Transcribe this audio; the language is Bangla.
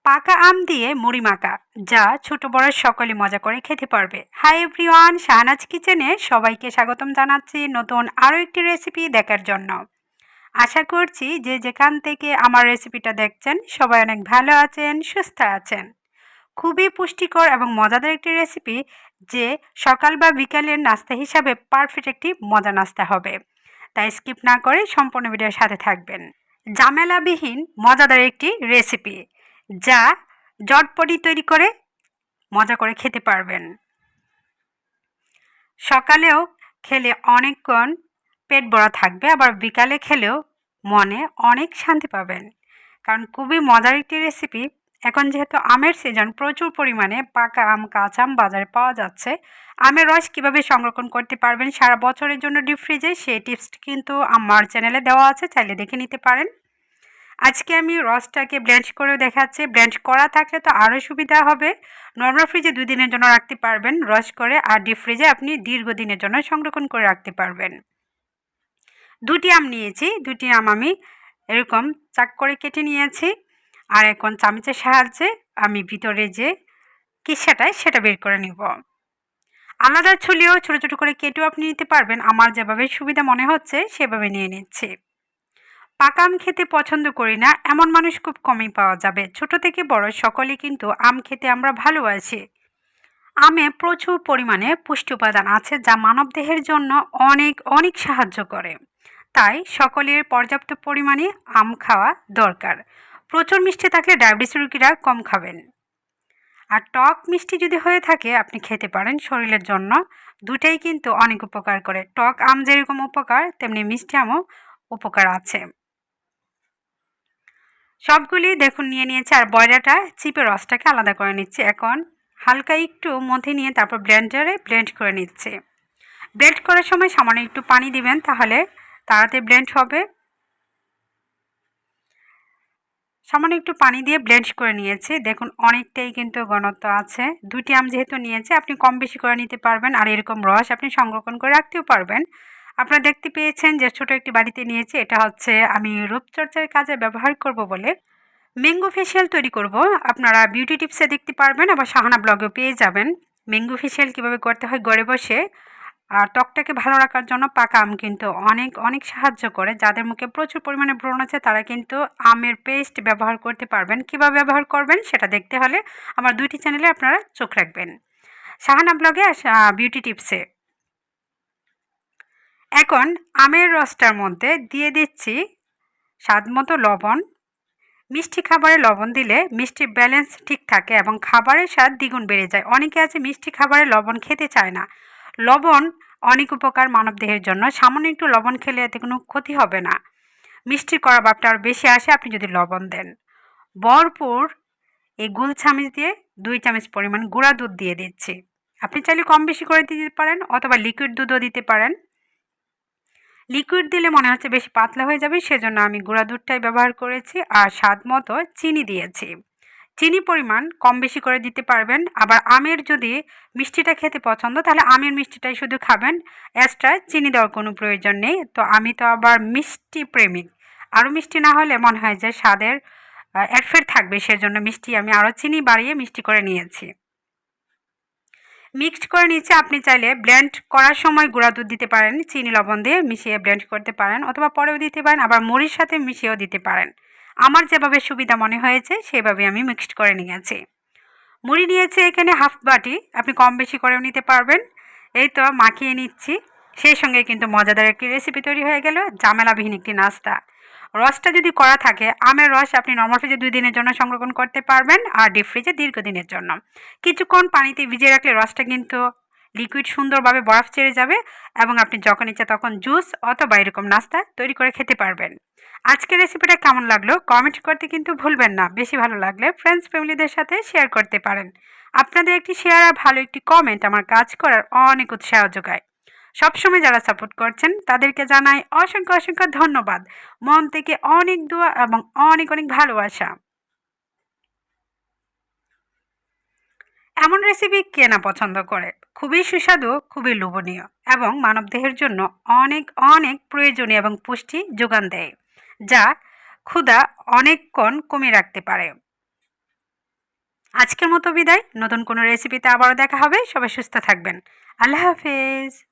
পাকা আম দিয়ে মুড়ি মাখা, যা ছোট বড় সকলে মজা করে খেতে পারবে। হাই এভরিওয়ান, শাহনাজ কিচেনে সবাইকে স্বাগতম জানাচ্ছি নতুন আরও একটি রেসিপি দেখার জন্য। আশা করছি যে যেখান থেকে আমার রেসিপিটা দেখছেন সবাই অনেক ভালো আছেন, সুস্থ আছেন। খুবই পুষ্টিকর এবং মজাদার একটি রেসিপি, যে সকাল বা বিকালের নাস্তা হিসাবে পারফেক্ট একটি মজা নাস্তা হবে। তাই স্কিপ না করে সম্পূর্ণ ভিডিওর সাথে থাকবেন। ঝামেলাবিহীন মজাদার একটি রেসিপি, যা ঝটপটি তৈরি করে মজা করে খেতে পারবেন। সকালেও খেলে অনেকক্ষণ পেট ভরা থাকবে, আবার বিকালে খেলেও মনে অনেক শান্তি পাবেন, কারণ খুবই মজার একটি রেসিপি। এখন যেহেতু আমের সিজন, প্রচুর পরিমাণে পাকা আম, কাঁচা আম বাজারে পাওয়া যাচ্ছে। আমের রস কীভাবে সংরক্ষণ করতে পারবেন সারা বছরের জন্য ডিপ ফ্রিজে, সেই টিপস কিন্তু আমার চ্যানেলে দেওয়া আছে, চাইলে দেখে নিতে পারেন। আজকে আমি রসটাকে ব্লেন্ড করেও দেখাচ্ছি। ব্লেন্ড করা থাকলে তো আরও সুবিধা হবে। নর্মাল ফ্রিজে 2 দিনের জন্য রাখতে পারবেন রস করে, আর ডিপ ফ্রিজে আপনি দীর্ঘদিনের জন্য সংরক্ষণ করে রাখতে পারবেন। 2টি আম নিয়েছি, 2টি আম আমি এরকম চাক করে কেটে নিয়েছি। আর এখন চামচের সাহায্যে আমি ভিতরে যে কিসাটায় সেটা বের করে নিব। আলাদা ছুলিও ছোটো ছোটো করে কেটেও আপনি নিতে পারবেন, আমার যেভাবে সুবিধা মনে হচ্ছে সেভাবে নিয়ে নিচ্ছি। পাকা আম খেতে পছন্দ করি না এমন মানুষ খুব কমই পাওয়া যাবে। ছোট থেকে বড় সকলেই কিন্তু আম খেতে আমরা ভালোবাসি। আমে প্রচুর পরিমাণে পুষ্টি উপাদান আছে, যা মানবদেহের জন্য অনেক অনেক সাহায্য করে। তাই সকলের পর্যাপ্ত পরিমাণে আম খাওয়া দরকার। প্রচুর মিষ্টি থাকলে ডায়াবেটিস রোগীরা কম খাবেন। আর টক মিষ্টি যদি হয়ে থাকে আপনি খেতে পারেন, শরীরের জন্য দুটাই কিন্তু অনেক উপকার করে। টক আম যেরকম উপকার, তেমনি মিষ্টি আমও উপকার আছে। সবগুলি দেখুন নিয়ে নিয়েছি, আর বয়লাটা চিপে রসটাকে আলাদা করে নিচ্ছি। এখন হালকা একটু মধ্যে নিয়ে তারপর ব্লেন্ডারে ব্লেন্ড করে নিচ্ছি। ব্লেন্ড করার সময় সামান্য একটু পানি দিবেন, তাহলে তাড়াতাড়ি ব্লেন্ড হবে। সামান্য একটু পানি দিয়ে ব্লেন্ড করে নিয়েছি। দেখুন অনেকটাই কিন্তু ঘনত্ব আছে। 2টি আম যেহেতু নিয়েছে আপনি কম বেশি করে নিতে পারবেন, আর এরকম রস আপনি সংরক্ষণ করে রাখতেও পারবেন। আপনারা দেখতে পেয়েছেন যে ছোট একটি বাড়িতে নিয়েছি। এটা হচ্ছে আমি রূপচর্চার কাজে ব্যবহার করব বলে ম্যাঙ্গো ফেশিয়াল তৈরি করব। আপনারা বিউটি টিপসে দেখতে পারবেন, আবার শাহানা ব্লগেও পেয়ে যাবেন ম্যাঙ্গো ফেশিয়াল কীভাবে করতে হয় ঘরে বসে। আর ত্বকটাকে ভালো রাখার জন্য পাকা আম কিন্তু অনেক অনেক সাহায্য করে। যাদের মুখে প্রচুর পরিমাণে ব্রণ আছে তারা কিন্তু আমের পেস্ট ব্যবহার করতে পারবেন। কীভাবে ব্যবহার করবেন সেটা দেখতে হলে আমার 2টি চ্যানেলে আপনারা চোখ রাখবেন, শাহানা ব্লগে আর বিউটি টিপসে। এখন আমের রসটার মধ্যে দিয়ে দিচ্ছি স্বাদ মতো লবণ। মিষ্টি খাবারে লবণ দিলে মিষ্টির ব্যালেন্স ঠিক থাকে এবং খাবারের স্বাদ দ্বিগুণ বেড়ে যায়। অনেকে আছে মিষ্টি খাবারে লবণ খেতে চায় না। লবণ অনেক উপকার মানবদেহের জন্য। সামান্য একটু লবণ খেলে এতে কোনো ক্ষতি হবে না। মিষ্টির কড়া ভাবটা আরও বেশি আসে আপনি যদি লবণ দেন। ভরপুর এই গুল চামচ দিয়ে 2 চামচ পরিমাণ গুঁড়া দুধ দিয়ে দিচ্ছি। আপনি চাইলে কম বেশি করে দিতে পারেন, অথবা লিকুইড দুধও দিতে পারেন। লিকুইড দিলে মনে হচ্ছে বেশি পাতলা হয়ে যাবে, সেজন্য আমি গুঁড়া দুধটাই ব্যবহার করেছি। আর স্বাদ মতো চিনি দিয়েছি। চিনি পরিমাণ কম বেশি করে দিতে পারবেন। আবার আমের যদি মিষ্টিটা খেতে পছন্দ, তাহলে আমের মিষ্টিটাই শুধু খাবেন, এক্সট্রা চিনি দেওয়ার কোনো প্রয়োজন নেই। তো আমি তো আবার মিষ্টি প্রেমিক, আরও মিষ্টি না হলে মনে হয় যে স্বাদের অ্যাডফেট থাকবে, সেজন্য মিষ্টি আমি আরও চিনি বাড়িয়ে মিষ্টি করে নিয়েছি। মিক্সড করে নিচ্ছে। আপনি চাইলে ব্লেন্ড করার সময় গুঁড়া দুধ দিতে পারেন, চিনি লবণ দিয়ে মিশিয়ে ব্লেন্ড করতে পারেন, অথবা পরেও দিতে পারেন, আবার মুড়ির সাথে মিশিয়েও দিতে পারেন। আমার যেভাবে সুবিধা মনে হয়েছে সেভাবে আমি মিক্সড করে নিয়েছি। মুড়ি নিয়েছি এখানে হাফ বাটি, আপনি কম বেশি করেও নিতে পারবেন। এই তো মাখিয়ে নিচ্ছি। সেই সঙ্গে কিন্তু মজাদার একটি রেসিপি তৈরি হয়ে গেল, ঝামেলাবিহীন একটি নাস্তা। রসটা যদি করা থাকে, আমের রস আপনি নর্মাল ফ্রিজে 2 দিনের জন্য সংরক্ষণ করতে পারবেন, আর ডিপ ফ্রিজে দীর্ঘদিনের জন্য। কিছুক্ষণ পানিতে ভিজিয়ে রাখলে রসটা কিন্তু লিকুইড সুন্দরভাবে বরফ ছেড়ে যাবে, এবং আপনি যখন ইচ্ছা তখন জুস অথবা এরকম নাস্তা তৈরি করে খেতে পারবেন। আজকের রেসিপিটা কেমন লাগলো কমেন্ট করতে কিন্তু ভুলবেন না। বেশি ভালো লাগলে ফ্রেন্ডস ফ্যামিলিদের সাথে শেয়ার করতে পারেন। আপনাদের একটি শেয়ার আর ভালো একটি কমেন্ট আমার কাজ করার অনেক উৎসাহ যোগায়। সবসময় যারা সাপোর্ট করছেন তাদেরকে জানাই অসংখ্য অসংখ্য ধন্যবাদ। মন থেকে অনেক দোয়া এবং অনেক অনেক ভালোবাসা। এমন রেসিপি কে না পছন্দ করে? খুবই সুস্বাদু, খুবই লোভনীয়, এবং মানবদেহের জন্য অনেক অনেক প্রয়োজনীয় এবং পুষ্টি যোগান দেয়, যা ক্ষুধা অনেকক্ষণ কমিয়ে রাখতে পারে। আজকের মতো বিদায়, নতুন কোনো রেসিপিতে আবারও দেখা হবে। সবাই সুস্থ থাকবেন। আল্লাহ হাফেজ।